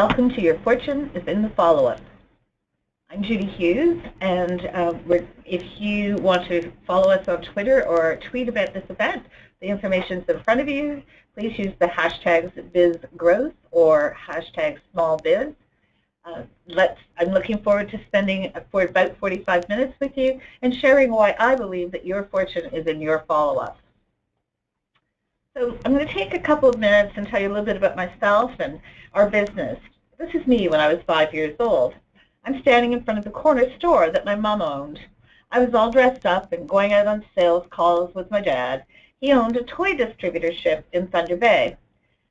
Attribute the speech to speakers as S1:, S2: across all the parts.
S1: Welcome to Your Fortune is in the Follow-Up. I'm Judy Hughes, and if you want to follow us on Twitter or tweet about this event, the information is in front of you. Please use the hashtags BizGrowth or hashtag SmallBiz. I'm looking forward to spending for about 45 minutes with you and sharing why I believe that your fortune is in your follow-up. So I'm going to take a couple of minutes and tell you a little bit about myself and our business. This is me when I was 5 years old. I'm standing in front of the corner store that my mom owned. I was all dressed up and going out on sales calls with my dad. He owned a toy distributorship in Thunder Bay.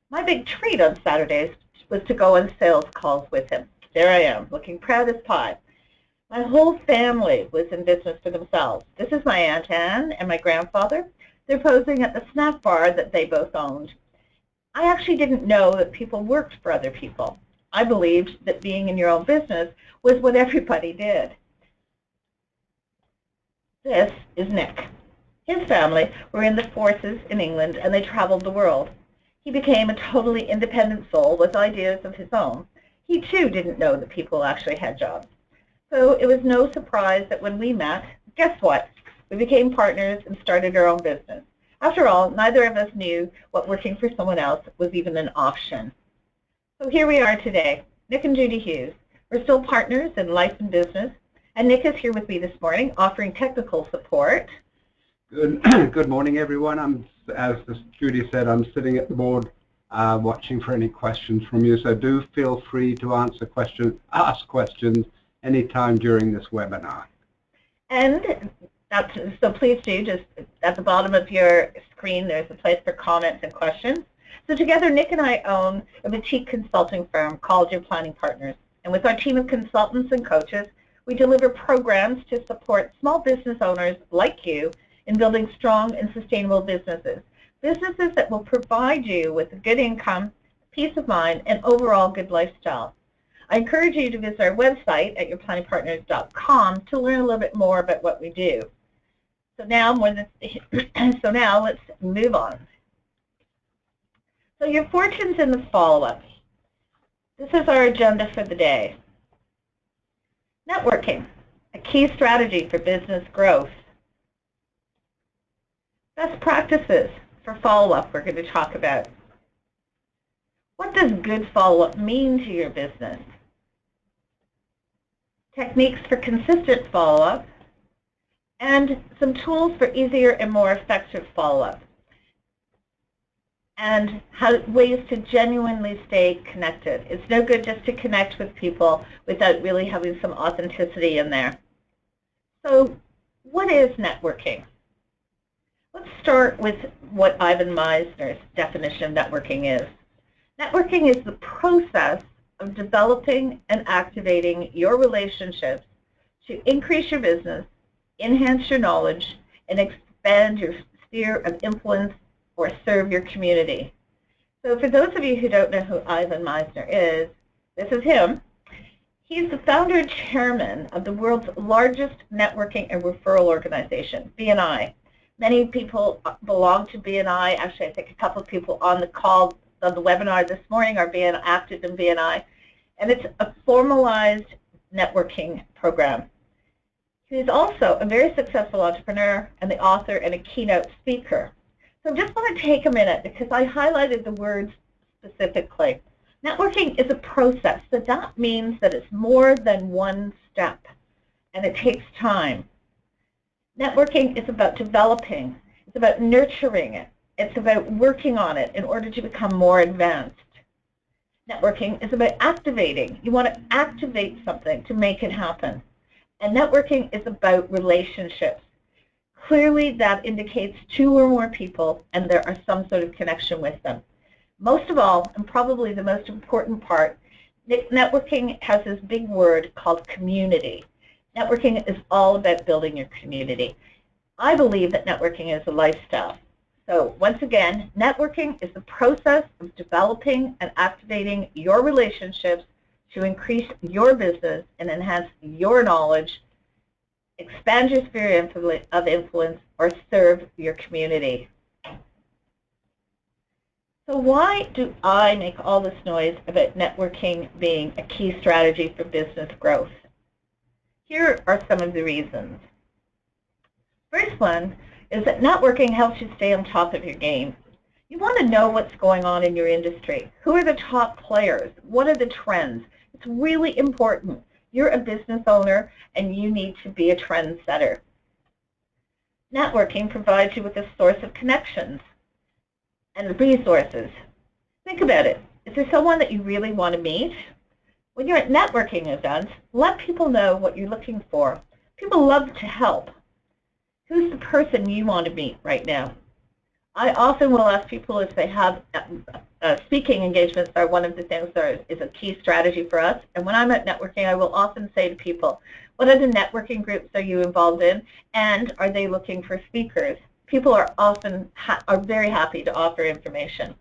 S1: My big treat on Saturdays was to go on sales calls with him. There I am, looking proud as pie. My whole family was in business for themselves. This is my Aunt Anne and my grandfather. They're posing at the snack bar that they both owned. I actually didn't know that people worked for other people. I believed that being in your own business was what everybody did. This is Nick. His family were in the forces in England and they traveled the world. He became a totally independent soul with ideas of his own. He too didn't know that people actually had jobs. So it was no surprise that when we met, guess what? We became partners and started our own business. After all, neither of us knew what working for someone else was even an option. So here we are today, Nick and Judy Hughes. We're still partners in life and business, and Nick is here with me this morning offering technical support.
S2: Good morning, everyone. As Judy said, I'm sitting at the board watching for any questions from you, so do feel free to ask questions anytime during this webinar.
S1: And so please do, just at the bottom of your screen, there's a place for comments and questions. So together, Nick and I own a boutique consulting firm called Your Planning Partners. And with our team of consultants and coaches, we deliver programs to support small business owners like you in building strong and sustainable businesses. Businesses that will provide you with a good income, peace of mind, and overall good lifestyle. I encourage you to visit our website at yourplanningpartners.com to learn a little bit more about what we do. So now let's move on. So your fortune's in the follow-up. This is our agenda for the day. Networking, a key strategy for business growth. Best practices for follow-up we're going to talk about. What does good follow-up mean to your business? Techniques for consistent follow-up, and some tools for easier and more effective follow-up, and ways to genuinely stay connected. It's no good just to connect with people without really having some authenticity in there. So what is networking? Let's start with what Ivan Misner's definition of networking is. Networking is the process of developing and activating your relationships to increase your business, enhance your knowledge, and expand your sphere of influence or serve your community. So for those of you who don't know who Ivan Misner is, this is him. He's the founder and chairman of the world's largest networking and referral organization, BNI. Many people belong to BNI. Actually, I think a couple of people on the call, on the webinar this morning are being active in BNI. And it's a formalized networking program. He's also a very successful entrepreneur and the author and a keynote speaker. So I just want to take a minute because I highlighted the words specifically. Networking is a process, so that means that it's more than one step and it takes time. Networking is about developing, it's about nurturing it, it's about working on it in order to become more advanced. Networking is about activating. You want to activate something to make it happen. And networking is about relationships. Clearly, that indicates two or more people, and there are some sort of connection with them. Most of all, and probably the most important part, networking has this big word called community. Networking is all about building your community. I believe that networking is a lifestyle. So once again, networking is the process of developing and activating your relationships to increase your business and enhance your knowledge, expand your sphere of influence, or serve your community. So why do I make all this noise about networking being a key strategy for business growth? Here are some of the reasons. First one is that networking helps you stay on top of your game. You want to know what's going on in your industry. Who are the top players? What are the trends? It's really important. You're a business owner and you need to be a trendsetter. Networking provides you with a source of connections and resources. Think about it. Is there someone that you really want to meet? When you're at networking events, let people know what you're looking for. People love to help. Who's the person you want to meet right now? I often will ask people if they have speaking engagements are one of the things that is a key strategy for us. And when I'm at networking, I will often say to people, what other networking groups are you involved in? And are they looking for speakers? People are often very happy to offer information.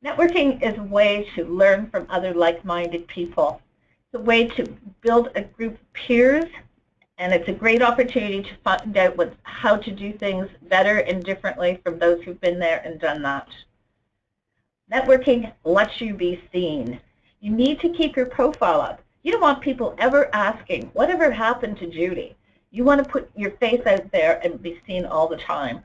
S1: Networking is a way to learn from other like-minded people. It's a way to build a group of peers, and it's a great opportunity to find out how to do things better and differently from those who've been there and done that. Networking lets you be seen. You need to keep your profile up. You don't want people ever asking, whatever happened to Judy? You want to put your face out there and be seen all the time.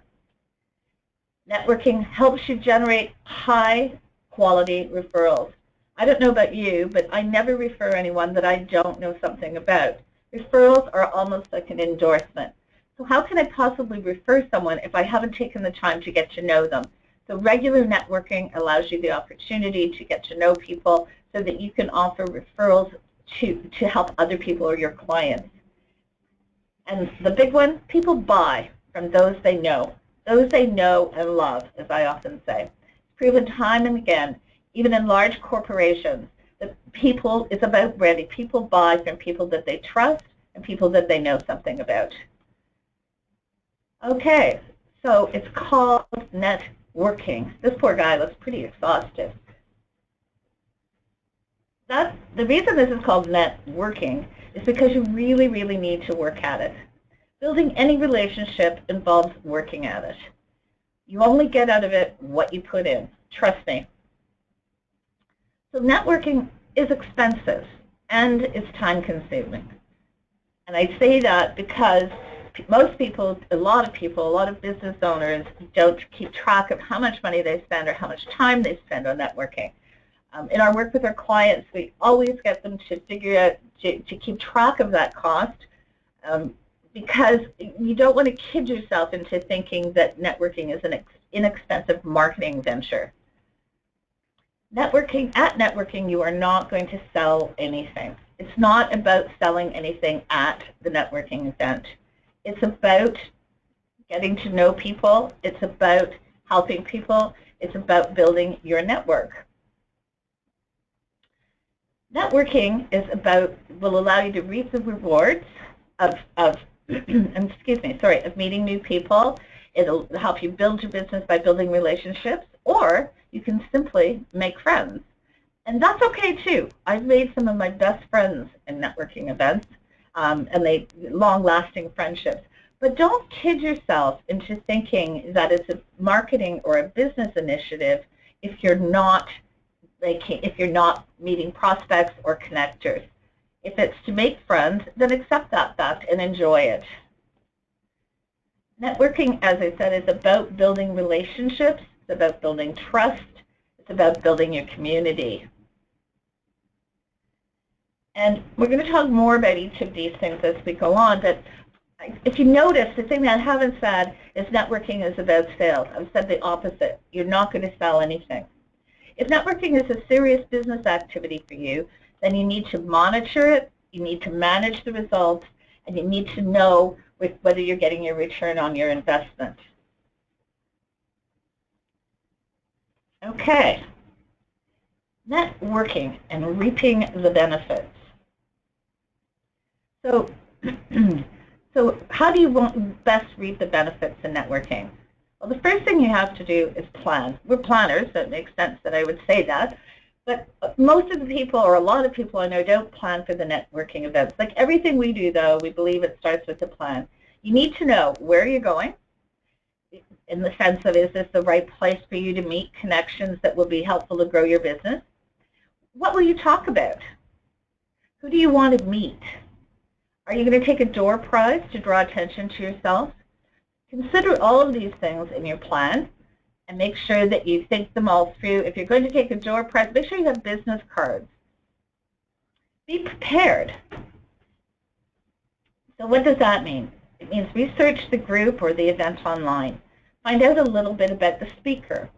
S1: Networking helps you generate high-quality referrals. I don't know about you, but I never refer anyone that I don't know something about. Referrals are almost like an endorsement. So how can I possibly refer someone if I haven't taken the time to get to know them? So regular networking allows you the opportunity to get to know people so that you can offer referrals to help other people or your clients. And the big one, people buy from those they know and love, as I often say. It's proven time and again, even in large corporations, that it's about branding. People buy from people that they trust and people that they know something about. Okay, so it's called networking. This poor guy looks pretty exhausted. The reason this is called networking is because you really, really need to work at it. Building any relationship involves working at it. You only get out of it what you put in. Trust me. So networking is expensive and it's time-consuming. And I say that because most people, a lot of business owners don't keep track of how much money they spend or how much time they spend on networking. In our work with our clients, we always get them to figure out, to keep track of that cost, because you don't want to kid yourself into thinking that networking is an inexpensive marketing venture. At networking, you are not going to sell anything. It's not about selling anything at the networking event. It's about getting to know people. It's about helping people. It's about building your network. Networking will allow you to reap the rewards of meeting new people. It'll help you build your business by building relationships, or you can simply make friends. And that's okay too. I've made some of my best friends in networking events, and they long-lasting friendships. But don't kid yourself into thinking that it's a marketing or a business initiative if you're not meeting prospects or connectors. If it's to make friends, then accept that fact and enjoy it. Networking, as I said, is about building relationships. It's about building trust. It's about building your community. And we're going to talk more about each of these things as we go on, but if you notice, the thing that I haven't said is networking is about sales. I've said the opposite. You're not going to sell anything. If networking is a serious business activity for you, then you need to monitor it, you need to manage the results, and you need to know whether you're getting your return on your investment. Okay, networking and reaping the benefits. So, how do you best reap the benefits in networking? Well, the first thing you have to do is plan. We're planners, so it makes sense that I would say that. But most of the people, or a lot of people I know, don't plan for the networking events. Like everything we do, though, we believe it starts with a plan. You need to know where you're going. in the sense of, is this the right place for you to meet connections that will be helpful to grow your business? What will you talk about? Who do you want to meet? Are you going to take a door prize to draw attention to yourself? Consider all of these things in your plan and make sure that you think them all through. If you're going to take a door prize, make sure you have business cards. Be prepared. So what does that mean? It means research the group or the event online. Find out a little bit about the speaker.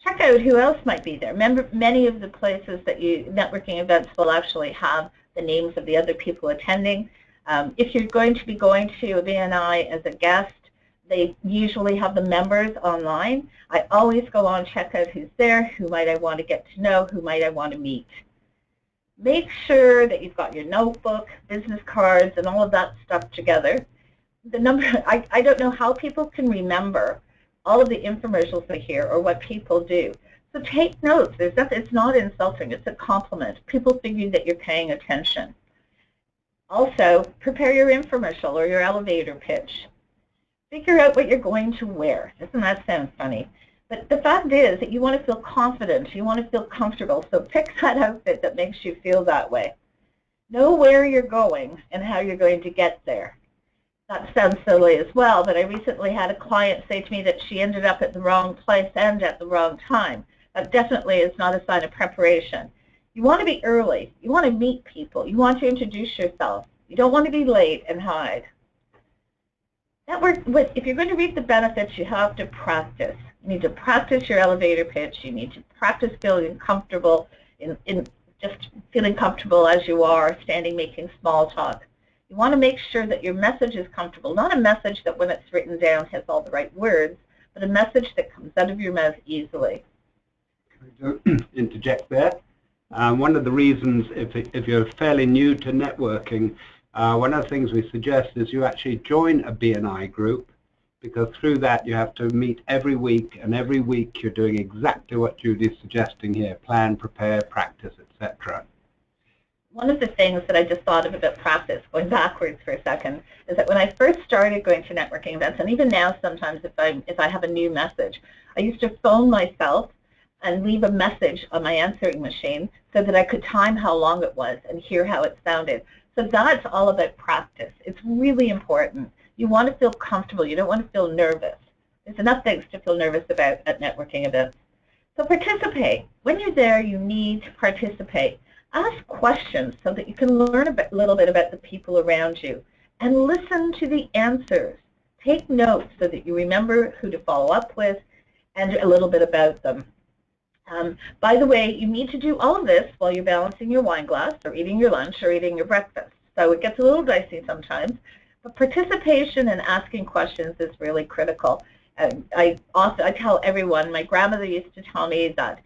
S1: Check out who else might be there. Remember, many of the places that networking events will actually have the names of the other people attending. If you're going to be going to a BNI as a guest, they usually have the members online. I always go on, check out who's there, who might I want to get to know, who might I want to meet. Make sure that you've got your notebook, business cards, and all of that stuff together. I don't know how people can remember all of the infomercials they hear or what people do. So take notes. It's not insulting. It's a compliment. People figure that you're paying attention. Also, prepare your infomercial or your elevator pitch. Figure out what you're going to wear. Doesn't that sound funny? But the fact is that you want to feel confident. You want to feel comfortable. So pick that outfit that makes you feel that way. Know where you're going and how you're going to get there. That sounds silly as well, but I recently had a client say to me that she ended up at the wrong place and at the wrong time. That definitely is not a sign of preparation. You want to be early. You want to meet people. You want to introduce yourself. You don't want to be late and hide. If you're going to reap the benefits, you have to practice. You need to practice your elevator pitch. You need to practice feeling comfortable just feeling comfortable as you are, standing, making small talk. You want to make sure that your message is comfortable, not a message that when it's written down has all the right words, but a message that comes out of your mouth easily.
S2: Can I interject there? One of the reasons, if you're fairly new to networking, one of the things we suggest is you actually join a BNI group, because through that you have to meet every week, and every week you're doing exactly what Judy's suggesting here: plan, prepare, practice, etc.
S1: One of the things that I just thought of about practice, going backwards for a second, is that when I first started going to networking events, and even now sometimes if I have a new message, I used to phone myself and leave a message on my answering machine so that I could time how long it was and hear how it sounded. So that's all about practice. It's really important. You want to feel comfortable. You don't want to feel nervous. There's enough things to feel nervous about at networking events. So participate. When you're there, you need to participate. Ask questions so that you can learn a little bit about the people around you, and listen to the answers. Take notes so that you remember who to follow up with and a little bit about them. By the way, you need to do all of this while you're balancing your wine glass or eating your lunch or eating your breakfast. So it gets a little dicey sometimes, but participation and asking questions is really critical. I tell everyone, my grandmother used to tell me that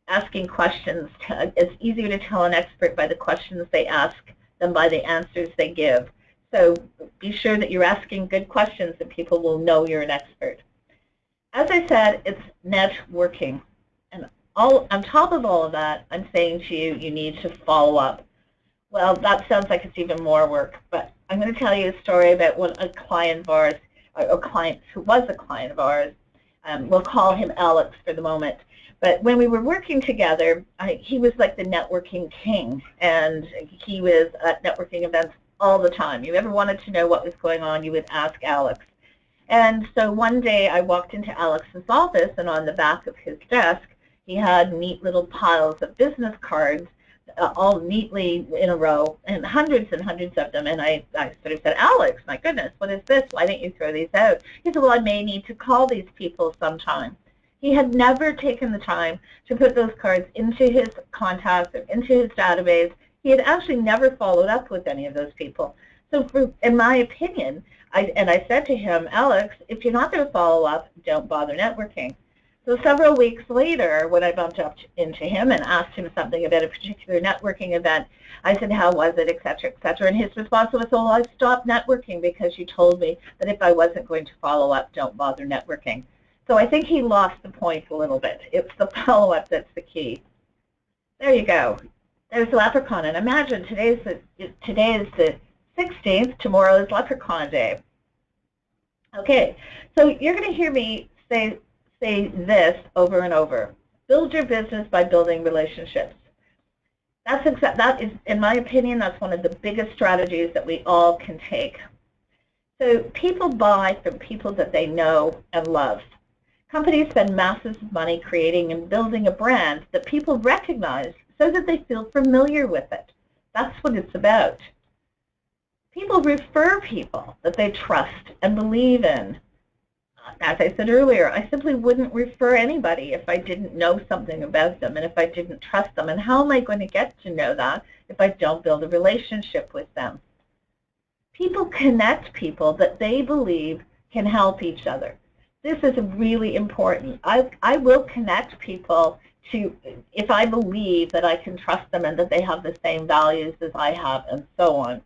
S1: asking questions, it's easier to tell an expert by the questions they ask than by the answers they give. So be sure that you're asking good questions and people will know you're an expert. As I said, it's networking. And on top of all of that, I'm saying to you, you need to follow up. Well, that sounds like it's even more work, but I'm going to tell you a story about a client of ours, a client who was a client of ours. We'll call him Alex for the moment. But when we were working together, he was like the networking king, and he was at networking events all the time. You ever wanted to know what was going on, you would ask Alex. And so one day I walked into Alex's office, and on the back of his desk, he had neat little piles of business cards, all neatly in a row, and hundreds of them. And I sort of said, Alex, my goodness, what is this? Why don't you throw these out? He said, well, I may need to call these people sometime. He had never taken the time to put those cards into his contacts or into his database. He had actually never followed up with any of those people. So in my opinion, I said to him, Alex, if you're not going to follow up, don't bother networking. So several weeks later, when I bumped up into him and asked him something about a particular networking event, I said, how was it, et cetera, et cetera. And his response was, well, I stopped networking because you told me that if I wasn't going to follow up, don't bother networking. So I think he lost the point a little bit. It's the follow-up that's the key. There you go. There's Leprechaun. And imagine today is the 16th. Tomorrow is Leprechaun Day. Okay, so you're going to hear me say this over and over. Build your business by building relationships. That is, in my opinion, that's one of the biggest strategies that we all can take. So people buy from people that they know and love. Companies spend masses of money creating and building a brand that people recognize so that they feel familiar with it. That's what it's about. People refer people that they trust and believe in. As I said earlier, I simply wouldn't refer anybody if I didn't know something about them and if I didn't trust them. And how am I going to get to know that if I don't build a relationship with them? People connect people that they believe can help each other. This is really important. I will connect people to, if I believe that I can trust them and that they have the same values as I have, and so on.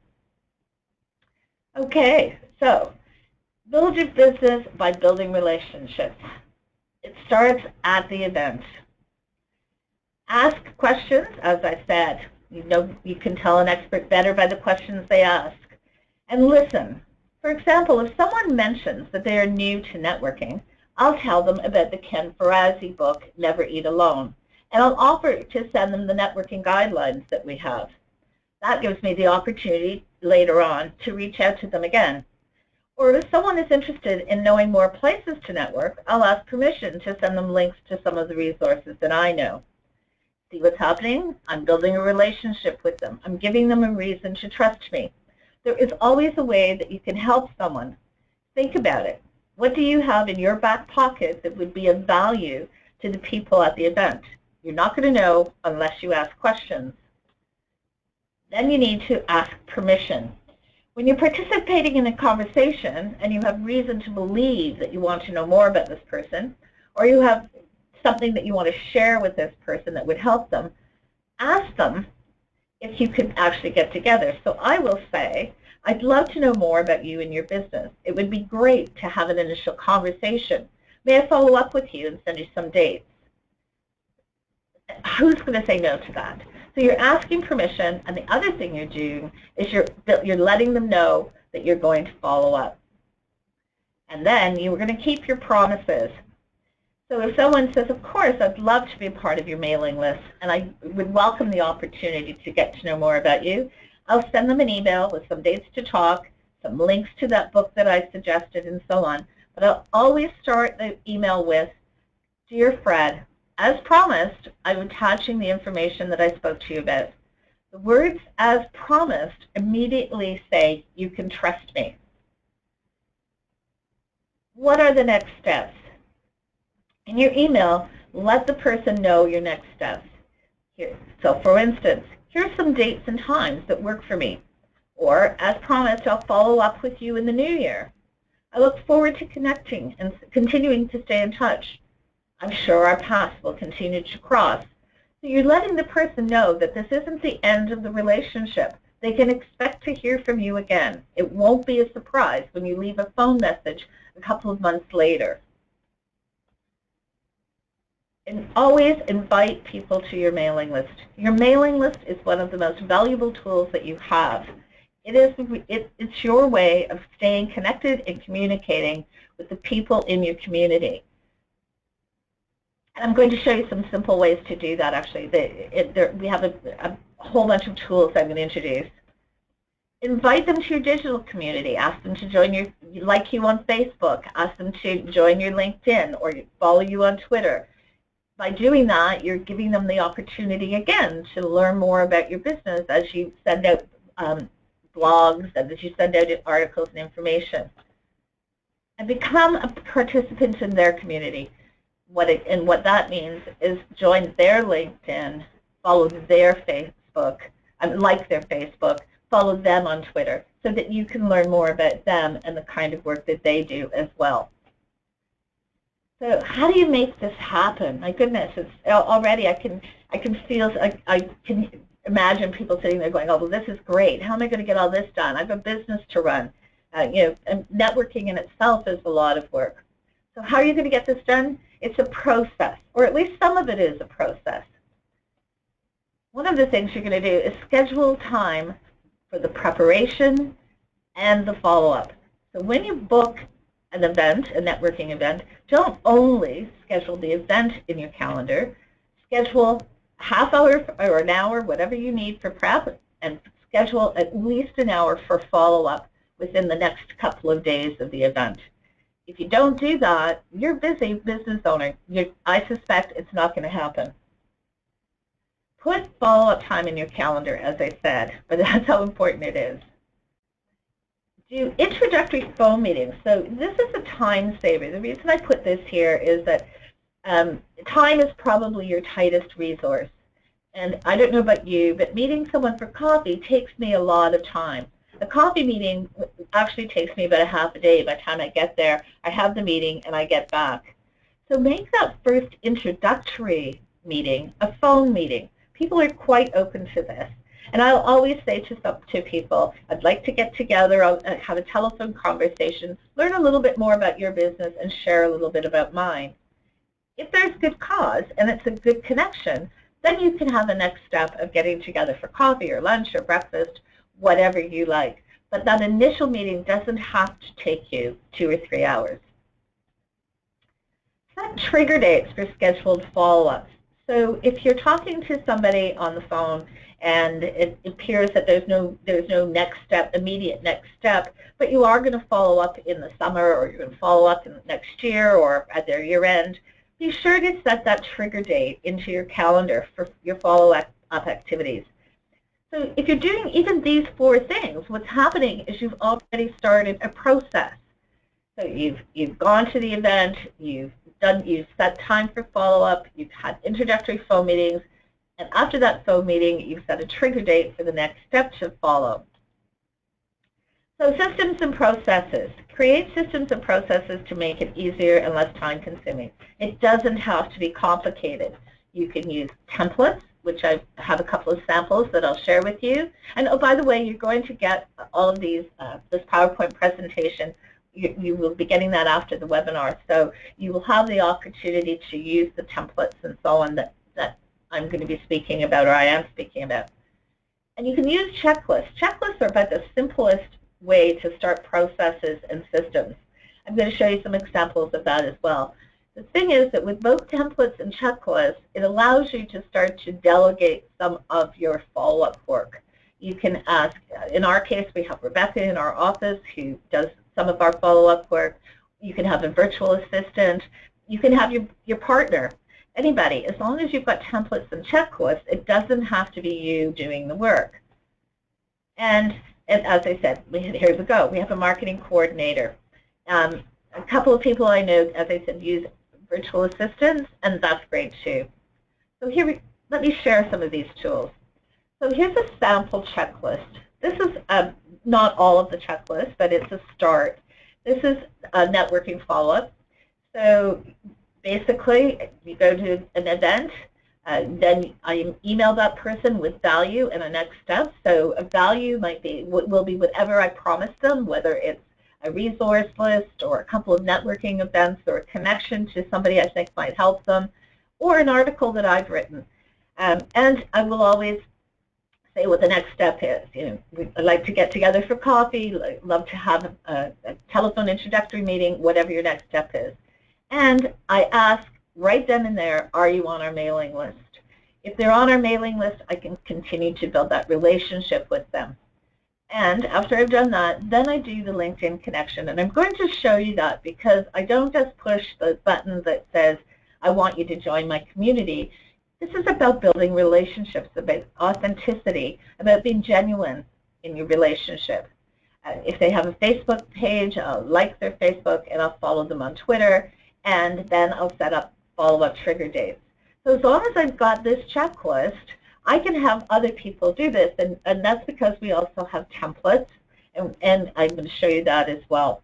S1: Okay, so build your business by building relationships. It starts at the event. Ask questions, as I said. You can tell an expert better by the questions they ask. And listen. For example, if someone mentions that they are new to networking, I'll tell them about the Ken Ferrazzi book, Never Eat Alone, and I'll offer to send them the networking guidelines that we have. That gives me the opportunity later on to reach out to them again. Or if someone is interested in knowing more places to network, I'll ask permission to send them links to some of the resources that I know. See what's happening? I'm building a relationship with them. I'm giving them a reason to trust me. There is always a way that you can help someone. Think about it. What do you have in your back pocket that would be of value to the people at the event? You're not going to know unless you ask questions. Then you need to ask permission. When you're participating in a conversation and you have reason to believe that you want to know more about this person, or you have something that you want to share with this person that would help them, ask them if you could actually get together. So I will say, I'd love to know more about you and your business. It would be great to have an initial conversation. May I follow up with you and send you some dates? Who's going to say no to that? So you're asking permission, and the other thing you're doing is you're letting them know that you're going to follow up. And then you're going to keep your promises. So if someone says, of course, I'd love to be a part of your mailing list, and I would welcome the opportunity to get to know more about you, I'll send them an email with some dates to talk, some links to that book that I suggested, and so on. But I'll always start the email with, Dear Fred, as promised, I'm attaching the information that I spoke to you about. The words as promised immediately say, you can trust me. What are the next steps? In your email, let the person know your next steps. Here. So for instance, here's some dates and times that work for me. Or, as promised, I'll follow up with you in the new year. I look forward to connecting and continuing to stay in touch. I'm sure our paths will continue to cross. So you're letting the person know that this isn't the end of the relationship. They can expect to hear from you again. It won't be a surprise when you leave a phone message a couple of months later. And always invite people to your mailing list. Your mailing list is one of the most valuable tools that you have. It's your way of staying connected and communicating with the people in your community. And I'm going to show you some simple ways to do that, actually. We have a whole bunch of tools I'm going to introduce. Invite them to your digital community. Ask them to join like you on Facebook. Ask them to join your LinkedIn or follow you on Twitter. By doing that, you're giving them the opportunity, again, to learn more about your business as you send out blogs and as you send out articles and information. And become a participant in their community. What that means is join their LinkedIn, follow their Facebook, like their Facebook, follow them on Twitter, so that you can learn more about them and the kind of work that they do as well. So how do you make this happen? My goodness, it's already I can imagine people sitting there going, oh, well, this is great. How am I going to get all this done? I have a business to run. And networking in itself is a lot of work. So how are you going to get this done? It's a process, or at least some of it is a process. One of the things you're going to do is schedule time for the preparation and the follow-up. So when you book an event, a networking event, don't only schedule the event in your calendar. Schedule a half hour or an hour, whatever you need for prep, and schedule at least an hour for follow-up within the next couple of days of the event. If you don't do that, you're busy business owner. I suspect it's not going to happen. Put follow-up time in your calendar, as I said, but that's how important it is. Do introductory phone meetings. So this is a time saver. The reason I put this here is that time is probably your tightest resource. And I don't know about you, but meeting someone for coffee takes me a lot of time. A coffee meeting actually takes me about a half a day. By the time I get there, I have the meeting and I get back. So make that first introductory meeting a phone meeting. People are quite open to this. And I'll always say to people, I'd like to get together, I'll have a telephone conversation, learn a little bit more about your business, and share a little bit about mine. If there's good cause and it's a good connection, then you can have the next step of getting together for coffee or lunch or breakfast, whatever you like. But that initial meeting doesn't have to take you 2 or 3 hours. Set trigger dates for scheduled follow-ups. So if you're talking to somebody on the phone and it appears that there's no next step, immediate next step, but you are going to follow up in the summer, or you're going to follow up in next year or at their year end, be sure to set that trigger date into your calendar for your follow-up activities. So if you're doing even these 4 things, what's happening is you've already started a process. So you've gone to the event, you've set time for follow-up, you've had introductory phone meetings, and after that phone meeting, you've set a trigger date for the next step to follow. So systems and processes. Create systems and processes to make it easier and less time-consuming. It doesn't have to be complicated. You can use templates, which I have a couple of samples that I'll share with you. And oh, by the way, you're going to get all of these, this PowerPoint presentation. You will be getting that after the webinar. So you will have the opportunity to use the templates and so on that I'm going to be speaking about, or I am speaking about. And you can use checklists. Checklists are about the simplest way to start processes and systems. I'm going to show you some examples of that as well. The thing is that with both templates and checklists, it allows you to start to delegate some of your follow-up work. You can ask, in our case, we have Rebecca in our office who does some of our follow-up work. You can have a virtual assistant. You can have your partner, anybody. As long as you've got templates and checklists, it doesn't have to be you doing the work. And as I said, here we go. We have a marketing coordinator. A couple of people I know, as I said, use virtual assistants, and that's great too. So let me share some of these tools. So here's a sample checklist. This is not all of the checklist, but it's a start. This is a networking follow-up. So basically, you go to an event, then I email that person with value and a next step. So a value will be whatever I promised them, whether it's a resource list or a couple of networking events or a connection to somebody I think might help them, or an article that I've written. And I will always say what the next step is. I'd like to get together for coffee, love to have a telephone introductory meeting, whatever your next step is. And I ask right then and there, are you on our mailing list? If they're on our mailing list, I can continue to build that relationship with them. And after I've done that, then I do the LinkedIn connection. And I'm going to show you that because I don't just push the button that says, I want you to join my community. This is about building relationships, about authenticity, about being genuine in your relationship. If they have a Facebook page, I'll like their Facebook and I'll follow them on Twitter, and then I'll set up follow-up trigger dates. So as long as I've got this checklist, I can have other people do this, and that's because we also have templates, and I'm going to show you that as well.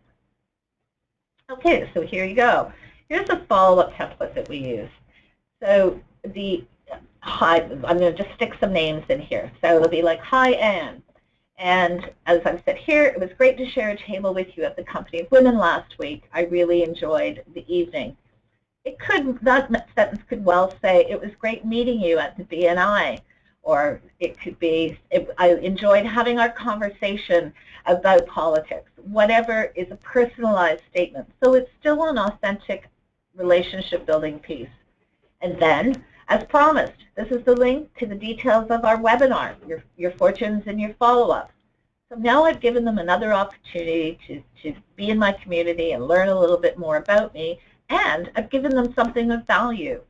S1: Okay, so here you go. Here's a follow-up template that we use. So I'm going to just stick some names in here. So it'll be like, hi, Anne. And as I've said here, it was great to share a table with you at the Company of Women last week. I really enjoyed the evening. That sentence could well say, it was great meeting you at the BNI. or it could be, I enjoyed having our conversation about politics. Whatever is a personalized statement. So it's still an authentic relationship building piece. And then, as promised, this is the link to the details of our webinar, your fortunes and your follow-up. So now I've given them another opportunity to be in my community and learn a little bit more about me, and I've given them something of value.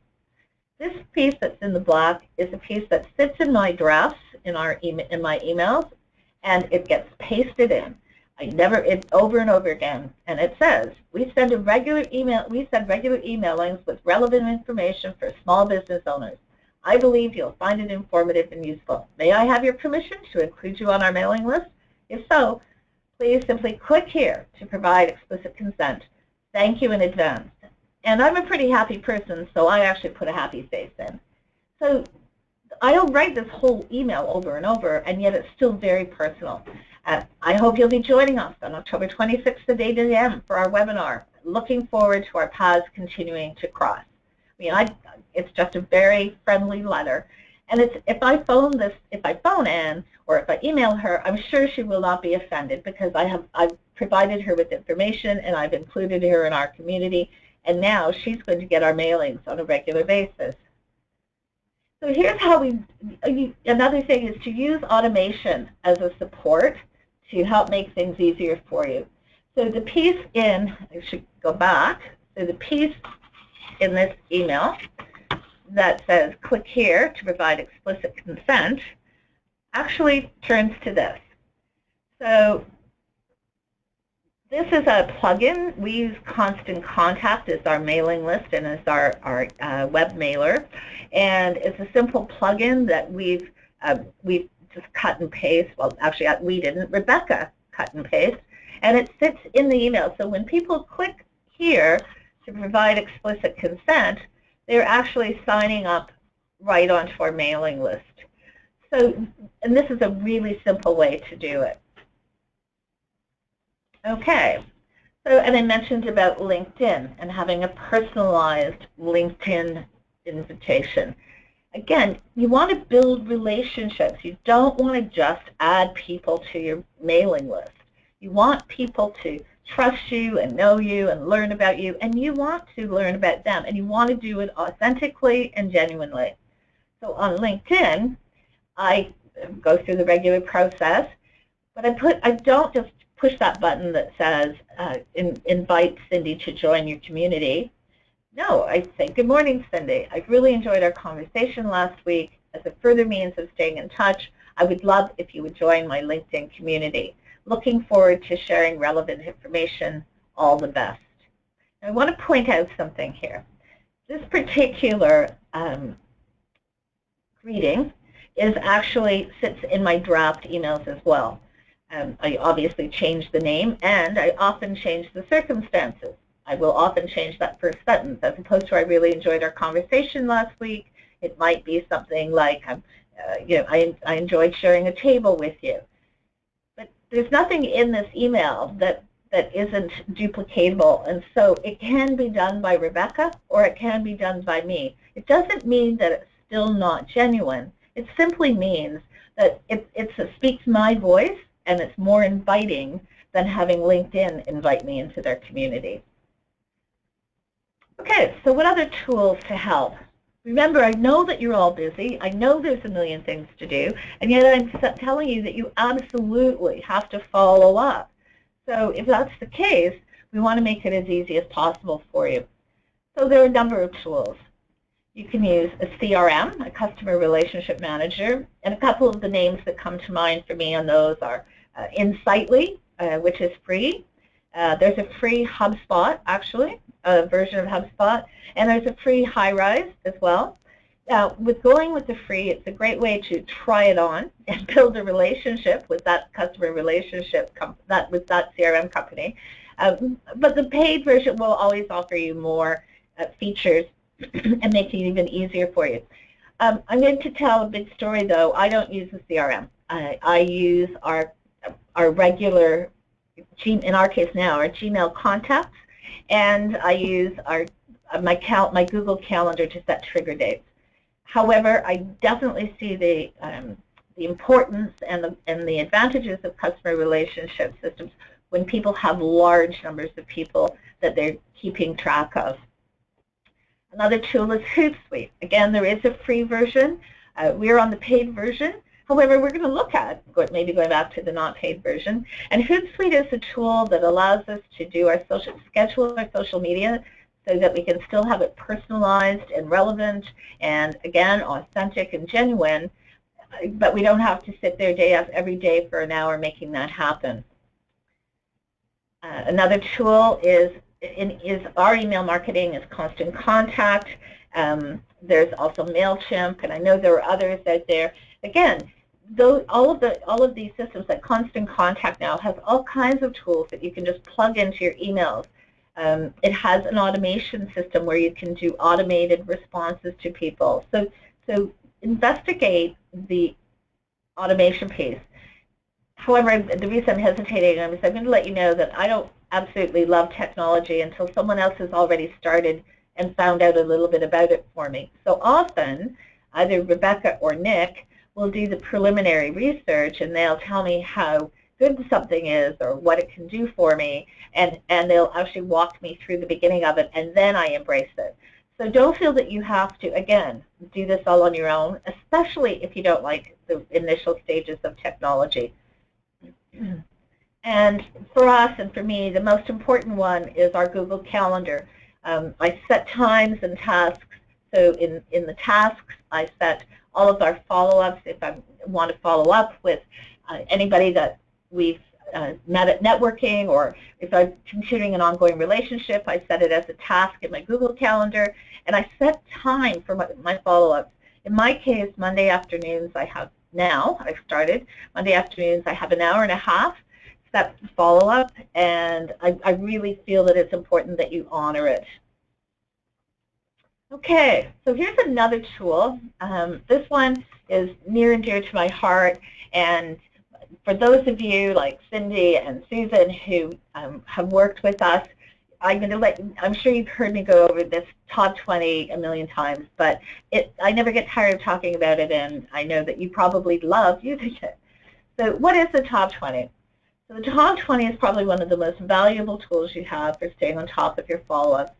S1: This piece that's in the black is a piece that sits in my drafts in my emails, and it gets pasted in. Over and over again, and it says, we send regular emailings with relevant information for small business owners. I believe you'll find it informative and useful. May I have your permission to include you on our mailing list? If so, please simply click here to provide explicit consent. Thank you in advance. And I'm a pretty happy person, so I actually put a happy face in. So I don't write this whole email over and over, and yet it's still very personal. I hope you'll be joining us on October 26th at 8 a.m. for our webinar. Looking forward to our paths continuing to cross. It's just a very friendly letter. And if I phone Anne or if I email her, I'm sure she will not be offended, because I've provided her with information and I've included her in our community, and now she's going to get our mailings on a regular basis. So here's how another thing is to use automation as a support to help make things easier for you. So the piece I should go back, so the piece in this email that says click here to provide explicit consent actually turns to this. So this is a plugin. We use Constant Contact as our mailing list and as our web mailer, and it's a simple plugin that we've just cut and paste. Well, actually, we didn't. Rebecca cut and paste, and it sits in the email. So when people click here to provide explicit consent, they're actually signing up right onto our mailing list. So, and this is a really simple way to do it. Okay, so, and I mentioned about LinkedIn and having a personalized LinkedIn invitation. Again, you want to build relationships. You don't want to just add people to your mailing list. You want people to trust you and know you and learn about you, and you want to learn about them, and you want to do it authentically and genuinely. So on LinkedIn, I go through the regular process, but I don't just push that button that says invite Cindy to join your community. No, I say, good morning, Cindy. I've really enjoyed our conversation last week. As a further means of staying in touch, I would love if you would join my LinkedIn community. Looking forward to sharing relevant information. All the best. Now, I want to point out something here. This particular greeting sits in my draft emails as well. I obviously change the name, and I often change the circumstances. I will often change that first sentence. As opposed to I really enjoyed our conversation last week, it might be something like, I enjoyed sharing a table with you. But there's nothing in this email that isn't duplicatable, and so it can be done by Rebecca or it can be done by me. It doesn't mean that it's still not genuine. It simply means that it speaks my voice and it's more inviting than having LinkedIn invite me into their community. Okay, so what other tools to help? Remember, I know that you're all busy. I know there's a million things to do, and yet I'm telling you that you absolutely have to follow up. So if that's the case, we want to make it as easy as possible for you. So there are a number of tools. You can use a CRM, a Customer Relationship Manager, and a couple of the names that come to mind for me on those are Insightly, which is free. There's a free HubSpot, actually, a version of HubSpot, and there's a free HighRise as well. Now, with going with the free, it's a great way to try it on and build a relationship with that customer relationship, with that CRM company. But the paid version will always offer you more features and make it even easier for you. I'm going to tell a big story, though. I don't use the CRM. I use our regular, in our case now, our Gmail contacts, and I use my Google Calendar to set trigger dates. However, I definitely see the importance and the advantages of customer relationship systems when people have large numbers of people that they're keeping track of. Another tool is Hootsuite. Again, there is a free version. We're on the paid version. However, we're going to look at maybe going back to the not paid version. And Hootsuite is a tool that allows us to do our schedule our social media so that we can still have it personalized and relevant and, again, authentic and genuine, but we don't have to sit there every day for an hour making that happen. Another tool is our email marketing is Constant Contact. There's also MailChimp, and I know there are others out there. Again, all of these systems, like Constant Contact now, has all kinds of tools that you can just plug into your emails. It has an automation system where you can do automated responses to people. So investigate the automation piece. However, the reason I'm hesitating is I'm going to let you know that I don't absolutely love technology until someone else has already started and found out a little bit about it for me. So often, either Rebecca or Nick will do the preliminary research, and they'll tell me how good something is or what it can do for me, and they'll actually walk me through the beginning of it, and then I embrace it. So don't feel that you have to, again, do this all on your own, especially if you don't like the initial stages of technology. And for us and for me, the most important one is our Google Calendar. I set times and tasks. So in the tasks, I set all of our follow-ups. If I want to follow up with anybody that we've met at networking, or if I'm continuing an ongoing relationship, I set it as a task in my Google Calendar, and I set time for my follow-ups. In my case, Monday afternoons I've started. Monday afternoons I have an hour and a half set follow-up, and I really feel that it's important that you honor it. Okay, so here's another tool. This one is near and dear to my heart, and for those of you like Cindy and Susan who have worked with us, I'm sure you've heard me go over this top 20 a million times, but I never get tired of talking about it, and I know that you probably love using it. So what is the top 20? So the top 20 is probably one of the most valuable tools you have for staying on top of your follow-ups.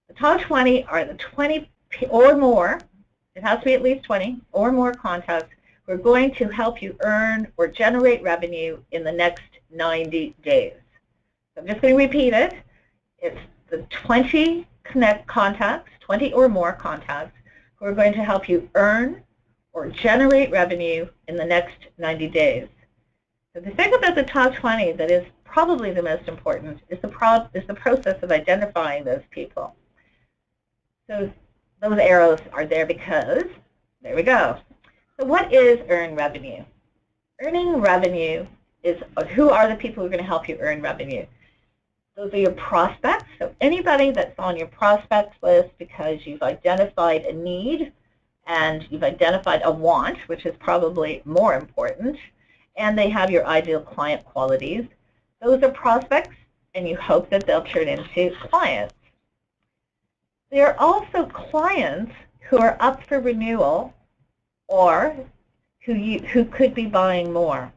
S1: The top 20 are the 20 or more, it has to be at least 20 or more contacts who are going to help you earn or generate revenue in the next 90 days. So I'm just going to repeat it. It's the 20 contacts, 20 or more contacts, who are going to help you earn or generate revenue in the next 90 days. So the thing about the top 20 that is probably the most important is the process of identifying those people. So those arrows are there because, there we go. So what is earn revenue? Earning revenue is who are the people who are going to help you earn revenue. Those are your prospects. So anybody that's on your prospects list because you've identified a need and you've identified a want, which is probably more important, and they have your ideal client qualities. Those are prospects, and you hope that they'll turn into clients. There are also clients who are up for renewal or who could be buying more.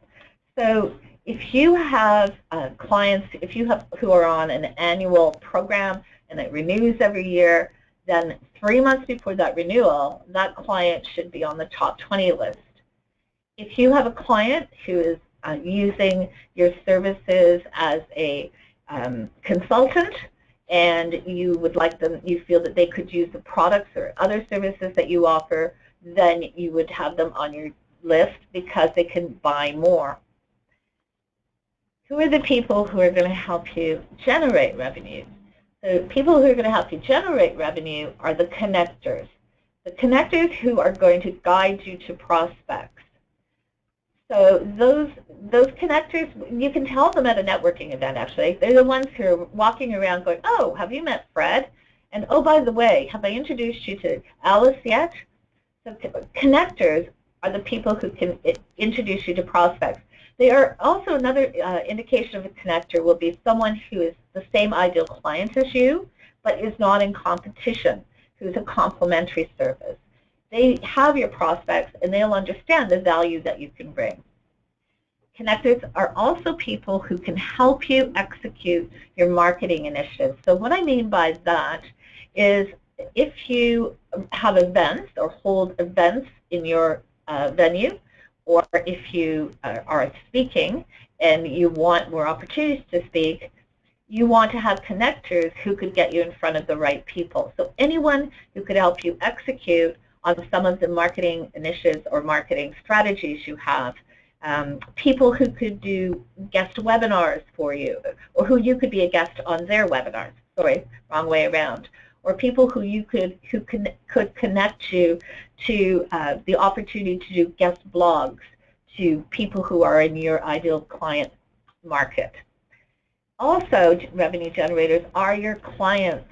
S1: So if you have clients who are on an annual program and it renews every year, then 3 months before that renewal, that client should be on the top 20 list. If you have a client who is using your services as a consultant, and you feel that they could use the products or other services that you offer, then you would have them on your list because they can buy more. Who are the people who are going to help you generate revenue? So people who are going to help you generate revenue are the connectors. The connectors who are going to guide you to prospects. So those connectors, you can tell them at a networking event, actually. They're the ones who are walking around going, oh, have you met Fred? And oh, by the way, have I introduced you to Alice yet? So connectors are the people who can introduce you to prospects. They are also another indication of a connector will be someone who is the same ideal client as you, but is not in competition, who's a complementary service. They have your prospects, and they'll understand the value that you can bring. Connectors are also people who can help you execute your marketing initiatives. So what I mean by that is if you have events or hold events in your venue, or if you are speaking and you want more opportunities to speak, you want to have connectors who could get you in front of the right people. So anyone who could help you execute on some of the marketing initiatives or marketing strategies you have. People who could do guest webinars for you, or who you could be a guest on their webinars. Sorry, wrong way around. Or people who you could connect you to the opportunity to do guest blogs to people who are in your ideal client market. Also, revenue generators are your clients.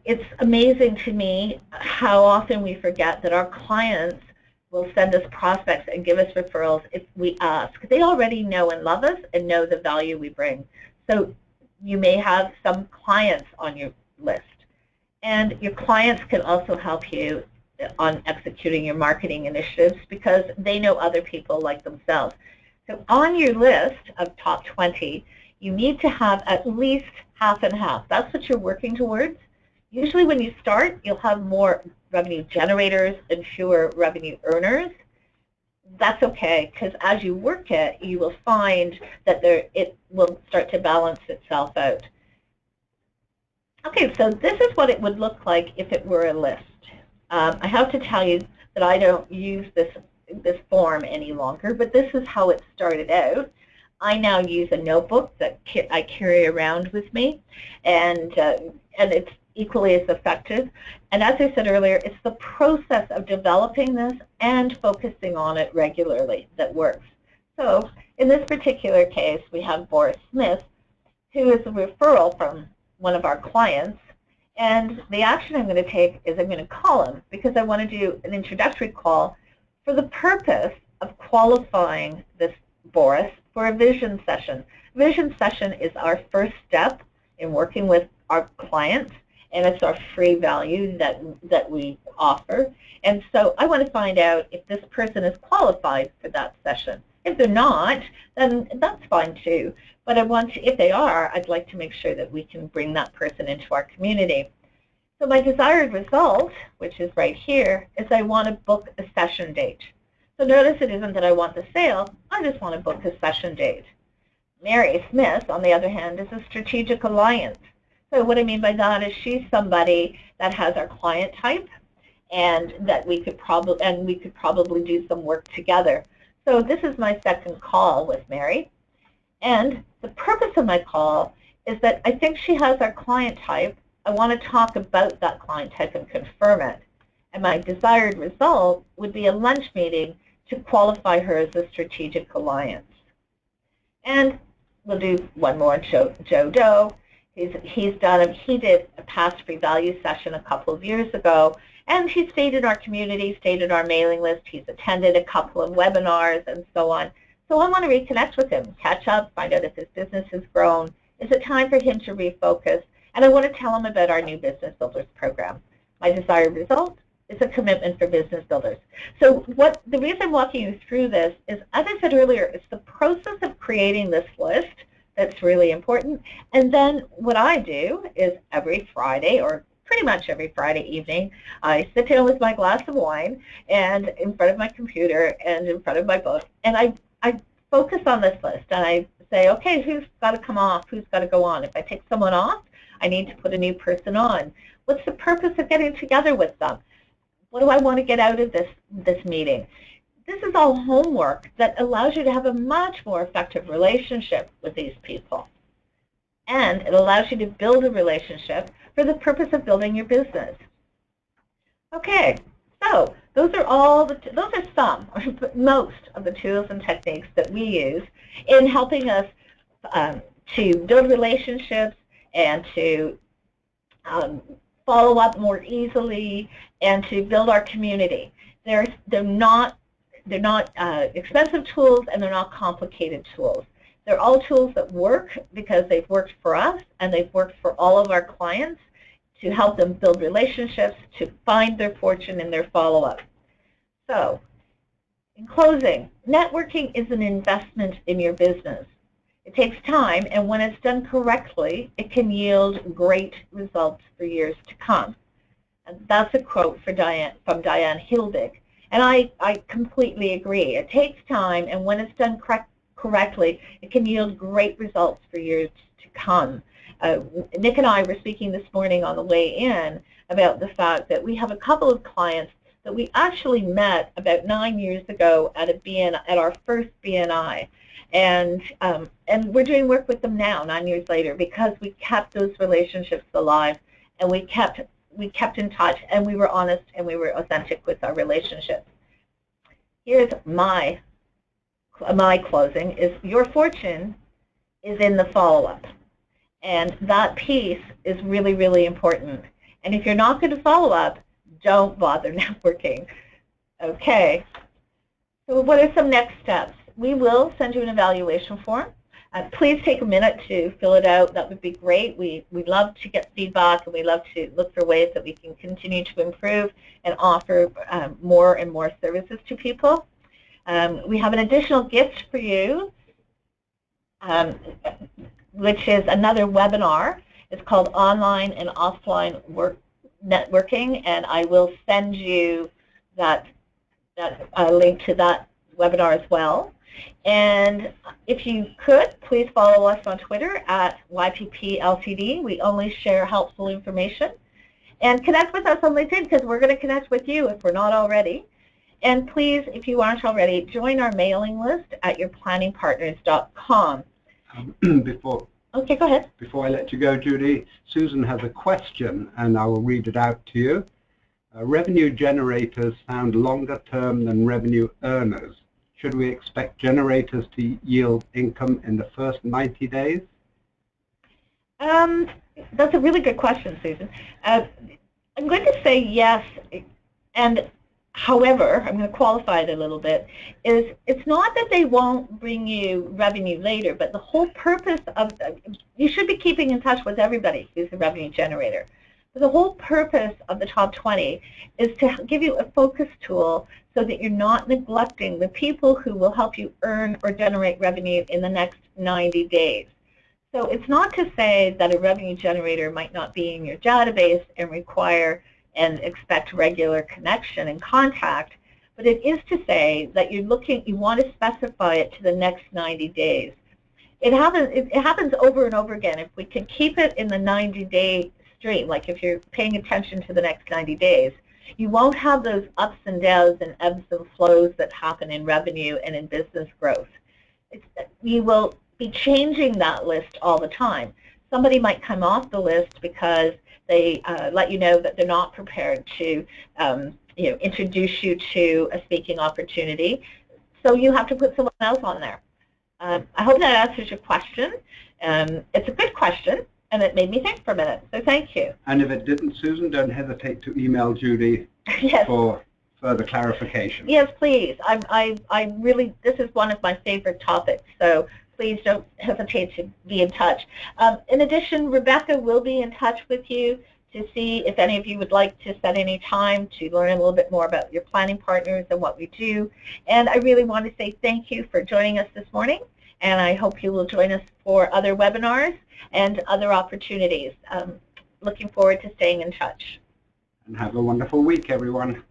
S1: It's amazing to me how often we forget that our clients will send us prospects and give us referrals if we ask. They already know and love us and know the value we bring. So you may have some clients on your list. And your clients can also help you on executing your marketing initiatives because they know other people like themselves. So on your list of top 20, you need to have at least half and half. That's what you're working towards. Usually when you start, you'll have more revenue generators and fewer revenue earners. That's okay, because as you work it, you will find that it will start to balance itself out. Okay, so this is what it would look like if it were a list. I have to tell you that I don't use this form any longer, but this is how it started out. I now use a notebook that I carry around with me, and it's equally as effective. And as I said earlier, it's the process of developing this and focusing on it regularly that works. So in this particular case, we have Boris Smith, who is a referral from one of our clients. And the action I'm going to take is I'm going to call him because I want to do an introductory call for the purpose of qualifying this Boris for a vision session. Vision session is our first step in working with our clients, and it's our free value that we offer. And so I want to find out if this person is qualified for that session. If they're not, then that's fine too. But if they are, I'd like to make sure that we can bring that person into our community. So my desired result, which is right here, is I want to book a session date. So notice it isn't that I want the sale, I just want to book a session date. Mary Smith, on the other hand, is a strategic alliance. So what I mean by that is she's somebody that has our client type, and that we could probably do some work together. So this is my second call with Mary, and the purpose of my call is that I think she has our client type. I want to talk about that client type and confirm it. And my desired result would be a lunch meeting to qualify her as a strategic alliance. And we'll do one more, Joe Doe. He did a past free value session a couple of years ago, and he stayed in our community, stayed in our mailing list. He's attended a couple of webinars and so on. So I want to reconnect with him, catch up, find out if his business has grown. Is it time for him to refocus? And I want to tell him about our new Business Builders program. My desired result is a commitment for business builders. So the reason I'm walking you through this is, as I said earlier, it's the process of creating this list that's really important. And then what I do is every Friday, or pretty much every Friday evening, I sit down with my glass of wine and in front of my computer and in front of my book, and I focus on this list, and I say, okay, who's got to come off, who's got to go on? If I take someone off, I need to put a new person on. What's the purpose of getting together with them? What do I want to get out of this meeting? This is all homework that allows you to have a much more effective relationship with these people. And it allows you to build a relationship for the purpose of building your business. Okay, so those are some, or most of the tools and techniques that we use in helping us to build relationships and to follow up more easily and to build our community. They're not expensive tools, and they're not complicated tools. They're all tools that work because they've worked for us and they've worked for all of our clients, to help them build relationships, to find their fortune in their follow-up. So, in closing, networking is an investment in your business. It takes time, and when it's done correctly, it can yield great results for years to come. And that's a quote from Diane Hilbig. And I completely agree. It takes time, and when it's done correctly, it can yield great results for years to come. Nick and I were speaking this morning on the way in about the fact that we have a couple of clients that we actually met about 9 years ago at our first BNI. And we're doing work with them now, 9 years later, because we kept those relationships alive, and we kept in touch, and we were honest, and we were authentic with our relationships. Here's my closing: is your fortune is in the follow-up, and that piece is really, really important. And if you're not going to follow up, don't bother networking. Okay. So what are some next steps? We will send you an evaluation form. Please take a minute to fill it out. That would be great. We love to get feedback, and we love to look for ways that we can continue to improve and offer more and more services to people. We have an additional gift for you, which is another webinar. It's called Online and Offline Networking, and I will send you that link to that webinar as well. And if you could, please follow us on Twitter at YPPLTD. We only share helpful information. And connect with us on LinkedIn, because we're going to connect with you if we're not already. And please, if you aren't already, join our mailing list at yourplanningpartners.com. Okay, go ahead.
S2: Before I let you go, Judy, Susan has a question, and I will read it out to you. Revenue generators sound longer term than revenue earners. Should we expect generators to yield income in the first 90 days?
S1: That's a really good question, Susan. I'm going to say yes, and however, I'm going to qualify it a little bit, is it's not that they won't bring you revenue later, but the whole purpose of, you should be keeping in touch with everybody who's a revenue generator. But the whole purpose of the Top 20 is to give you a focus tool so that you're not neglecting the people who will help you earn or generate revenue in the next 90 days. So it's not to say that a revenue generator might not be in your database and require and expect regular connection and contact, but it is to say that you want to specify it to the next 90 days. It happens over and over again. If we can keep it in the 90-day stream, like if you're paying attention to the next 90 days, you won't have those ups and downs and ebbs and flows that happen in revenue and in business growth. You will be changing that list all the time. Somebody might come off the list because they let you know that they're not prepared to introduce you to a speaking opportunity. So you have to put someone else on there. I hope that answers your question. It's a good question, and it made me think for a minute, so thank you.
S2: And if it didn't, Susan, don't hesitate to email Judy
S1: yes.
S2: for further clarification.
S1: Yes, please. I really, this is one of my favorite topics, so please don't hesitate to be in touch. In addition, Rebecca will be in touch with you to see if any of you would like to set any time to learn a little bit more about your planning partners and what we do. And I really want to say thank you for joining us this morning, and I hope you will join us for other webinars and other opportunities. Looking forward to staying in touch.
S2: And have a wonderful week, everyone.